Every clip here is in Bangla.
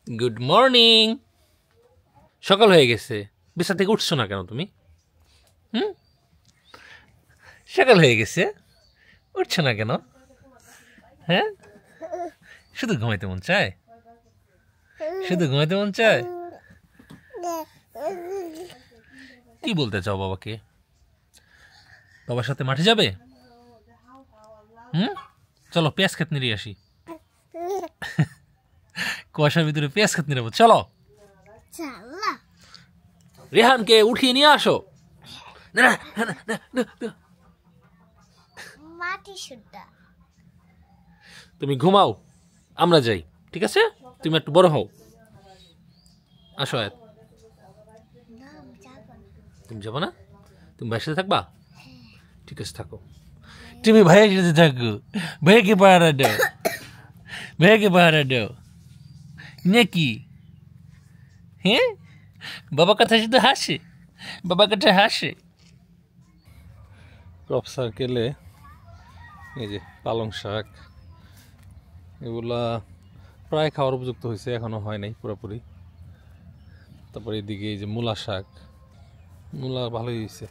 Good morning. সকাল হয়ে গেছে, বিছানা থেকে উঠছো না কেন তুমি? সকাল হয়ে গেছে, উঠছো না কেন? হ্যাঁ, শুধু ঘুমাইতে মন চায়, শুধু ঘুমাইতে মন চায়। কি বলতে চাও বাবাকে? বাবার সাথে মাঠে যাবে? চলো পেঁয়াজ খেত নিয়ে আসি। কুয়াশার ভিতরে পেঁয়াজ খেত নিয়ে যাবো, চলো। রেহানকে উঠিয়ে নিয়ে আসো। তুমি ঘুমাও, আমরা যাই, ঠিক আছে? তুমি একটু বড় হও, আসো। আয়াত, তুমি যাবো না? তুমি ভাইয়ের সাথে থাকবা? ঠিক আছে, থাকো। তুমি ভাইয়ের সাথে থাকো, ভাইয়াকে পাহারা দাও, ভাইয়াকে পাহারা দাও নাকি? হ্যাঁ, বাবার কথা শুধু হাসে, বাবার কথা হাসে। ক্রপ সার্কেলে এই যে পালং শাক, এগুলা প্রায় খাওয়ার উপযুক্ত হয়েছে, এখনো হয় নাই পুরোপুরি। তারপরে এদিকে এই যে মূলা শাক, মূলা ভালোই হয়েছে।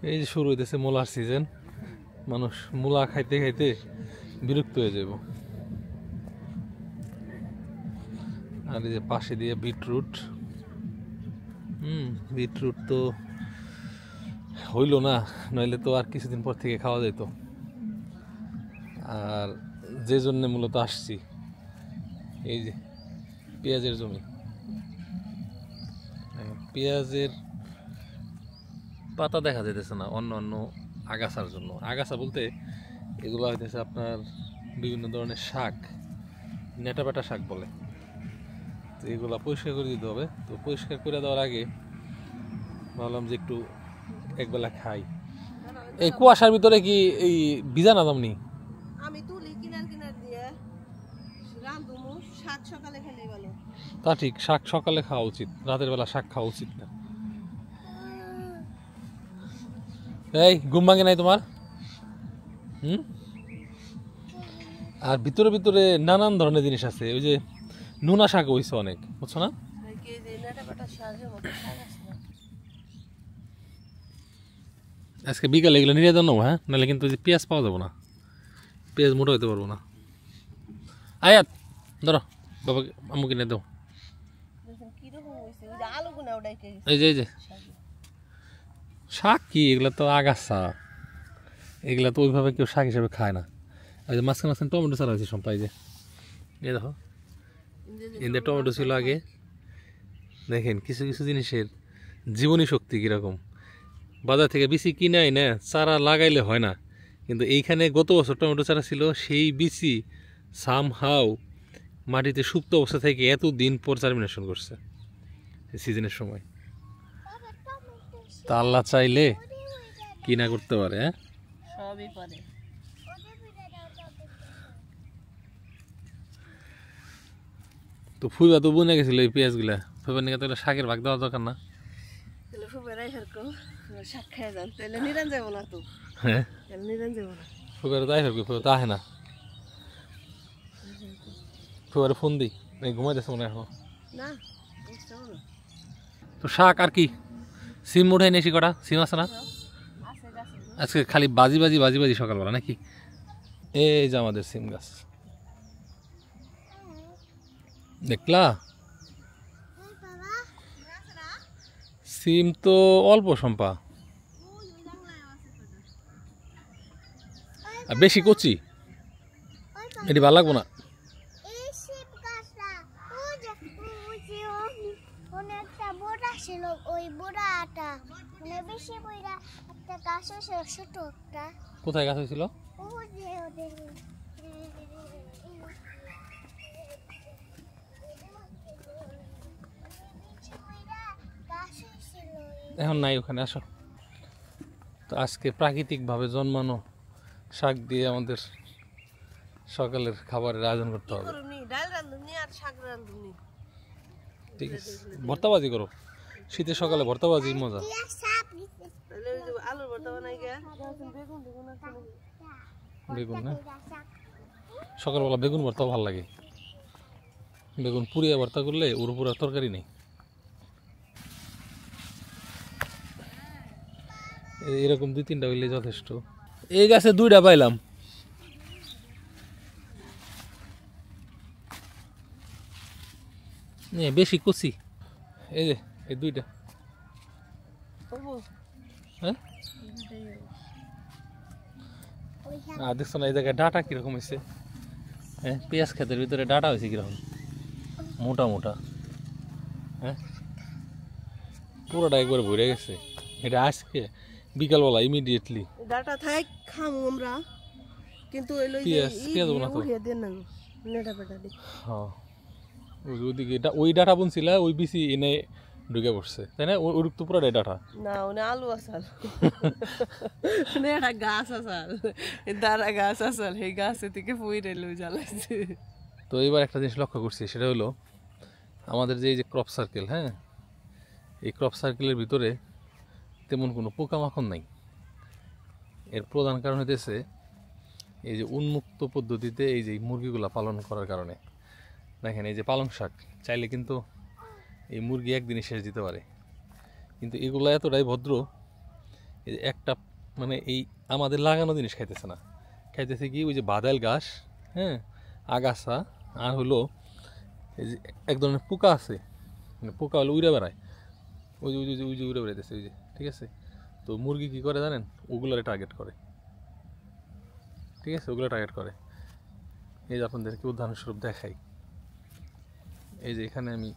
এই যে শুরু হইতেছে মূলার সিজন, মানুষ মূলা খাইতে খাইতে বিরক্ত হয়ে যাব। আর এই যে পাশে দিয়ে বিটরুট, বিটরুট তো হইল না, নইলে তো আর কিছুদিন পর থেকে খাওয়া যেত। আর যে জন্যে মূলত আসছি, এই যে পেঁয়াজের জমি, পেঁয়াজের পাতা দেখা যেতেছে না অন্য অন্য আগাছার জন্য। আগাছা বলতে এগুলো হইতেছে আপনার বিভিন্ন ধরনের শাক, নেটাবেটা শাক বলে। তো এগুলো পরিষ্কার করে দিতে হবে। তো পরিষ্কার করে দেওয়ার আগে ভাবলাম যে একটু একবেলা খাই। এই কুয়াশার ভিতরে কি এই ভিজা না দামনি? আমি তুলি কিনার কিনার দিয়ে রাঁধুমু, শাক সকালে খেলে ভালো। তা ঠিক, শাক সকালে খাওয়া উচিত, রাতের বেলা শাক খাওয়া উচিত না। এই ঘুম ভাঙে নাই তোমার? আর ভিতরে ভিতরে নানান ধরনের জিনিস আছে। ওই যে নুনা শাক হইছে অনেক, বুঝছো না? আজকে বিকালে এগুলো নিয়ে যাও, হ্যাঁ, নাহলে কিন্তু পেঁয়াজ পাওয়া যাবো না, পেঁয়াজ মোটা হইতে পারবো না। আয়াত ধরো, বাবাকে আম্মুকে নিয়ে দাও। এই যে এই যে শাক কি, এগুলো তো আগাছা, এগুলা তো ওইভাবে কেউ শাক হিসেবে খায় না। আর যে মাঝখানে মাঝখানে টমেটো চারা হয়েছে সম্পাই, যে এই দেখো, ইন্দে টমেটো ছিল আগে। দেখেন কিছু কিছু জিনিসের জীবনী শক্তি কীরকম। বাজার থেকে বিচি কিনাই না, চারা লাগাইলে হয় না, কিন্তু এইখানে গত বছর টমেটো চারা ছিল, সেই বিচি সামহাও মাটিতে সুপ্ত অবস্থা থেকে এতদিন পর জার্মিনেশন করছে সিজনের সময়। তা আল্লাহ চাইলে কি না করতে পারে, হ্যাঁ সবই পারে। তো ফুইবা তো বুনে গেছিল এই পেঁয়াজগুলা, ফুইবার নিয়ে তো শাকের ভাগ দেওয়া দরকার না? শাক খাই যান, তাহলে নিরান যাবো না তো। হ্যাঁ, নিরান যাবো না, ফুইবার তাই হবে, ফুইবার তো আহে না। ফুইবারে ফোন দিই, ঘুমাই যাচ্ছে মনে এখন না। তো শাক আর কি, সিম উঠাই নেছি কটা, সিম আছে না আজকে? খালি বাজি বাজি বাজি বাজি সকালবেলা নাকি? এই যে আমাদের সিম গাছ দেখলা, সিম তো অল্প সম্পা, আর বেশি কচি, এটি ভালো লাগবো না। কোথায় গাছ হয়েছিল? এখন নাই, ওখানে আসো। তো আজকে প্রাকৃতিকভাবে জন্মানো শাক দিয়ে আমাদের সকালের খাবারের আয়োজন করতে হবে। ঠিক আছে, ভর্তাবাজি করো, শীতের সকালে ভর্তাবাজি মজা। আলুর ভর্তা বানাই গিয়া বেগুন না, সকালবেলা বেগুন ভর্তাও ভালো লাগে, বেগুন পুড়িয়ে ভর্তা করলে ওর উপর আর তরকারি নেই। এরকম 2-3টা হইলে যথেষ্ট। এই গাছে 2টা পাইলাম, বেশি কচি। এই যে এই 2টা, হ্যাঁ দেখছো না এই জায়গায় ডাটা কিরকম হয়েছে? হ্যাঁ, পেঁয়াজ ক্ষেতের ভিতরে ডাটা হয়েছে কিরকম মোটা মোটা। হ্যাঁ, পুরোটা একবার ভরে গেছে। এটা আজকে বিকালবেলা ইমিডিয়েটলি ডাটা থাক খামু আমরা, কিন্তু পেঁয়াজ বানাতো। হ্যাঁ, ওইদিকে ওই ডাটা বুনছিল, ওই বিসি এনে ঢুকে পড়ছে, তাই না? ওই তো পুরোটাই ডাটা না, ওনে আলু আসাল একটা গাছ আসাল, দাঁড়া গাছ আসাল, সেই গাছে থেকে ফুইরে লই জ্বালাইছে। তো এবার একটা জিনিস লক্ষ্য করছি, সেটা হলো আমাদের যে এই যে ক্রপ সার্কেল, হ্যাঁ, এই ক্রপ সার্কেলের ভিতরে তেমন কোনো পোকামাকড় নাই। এর প্রধান কারণ হইতেছে এই যে উন্মুক্ত পদ্ধতিতে এই যে মুরগিগুলা পালন করার কারণে। দেখেন এই যে পালং শাক চাইলে কিন্তু এই মুরগি একদিনই শেষ দিতে পারে, কিন্তু এগুলো এতটাই ভদ্র, এই যে একটা মানে এই আমাদের লাগানো জিনিস খাইতেছে না, খাইতেছে কি ওই যে বাদাল ঘাস, হ্যাঁ, আগাছা, আর হলো এই যে এক ধরনের পোকা আছে, মানে পোকা হলো উড়ে বেড়ায়, ওই যে ওই যে ওই যে উড়ে বেড়াইতেছে ওই যে, ঠিক আছে? তো মুরগি কী করে জানেন? ওগুলোরে টার্গেট করে, ঠিক আছে? ওগুলো টার্গেট করে। এই যে আপনাদেরকে উদাহরণস্বরূপ দেখাই, এই যে এখানে আমি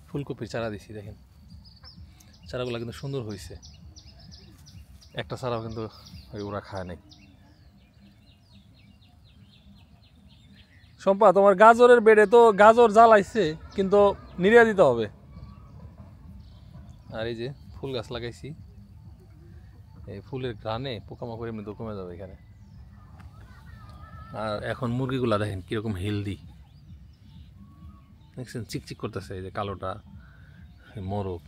ফুলকপির চারা দিছি, দেখেন চারাগুলো কিন্তু সুন্দর হয়েছে, একটা চারাও কিন্তু ওরা খায় নাই। সম্পা, তোমার গাজরের বেডে তো গাজর জ্বালাইছে, কিন্তু নিড়িয়ে দিতে হবে। আর এই যে ফুল গাছ লাগাইছি, এই ফুলের ঘ্রাণে পোকামাকড় এমনি তো কমে যাবে এখানে। আর এখন মুরগিগুলা দেখেন কিরকম হেলদি, দেখছেন চিকচিক করতেছে, এই যে কালোটা মোরগ।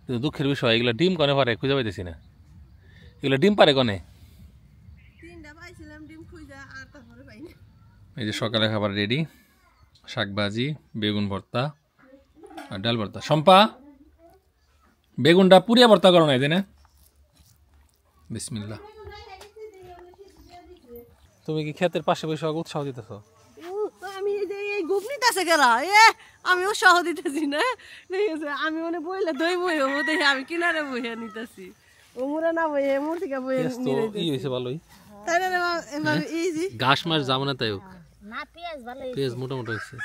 কিন্তু দুঃখের বিষয় এগুলো ডিম কনে পারে খুঁজে পাইতেছি না, এগুলো ডিম পারে কনে? এই যে সকালে খাবার রেডি, শাকভাজি, বেগুন ভর্তা আর ডাল ভর্তা। সম্পা, বেগুনটা পুড়িয়া ভর্তা করো না, তাই না? বিসমিল্লাহ। তুমি কি ক্ষেতের পাশে বসে উৎসাহ দিতেছ? আমি এই গুপ নিতেছে গেলা, আমি উৎসাহ দিতেছি না, ঠিক আছে? আমি মানে বইলে দই বই হবো দেখে আমি কিনারে বইয়া নিতেছি, ও মুরা না বই মোর থেকে বই হয়েছে ভালোই, তাই না? এই যে ঘাস মাস যাবো না, তাই হোক পেঁয়াজ মোটামুটি হয়েছে।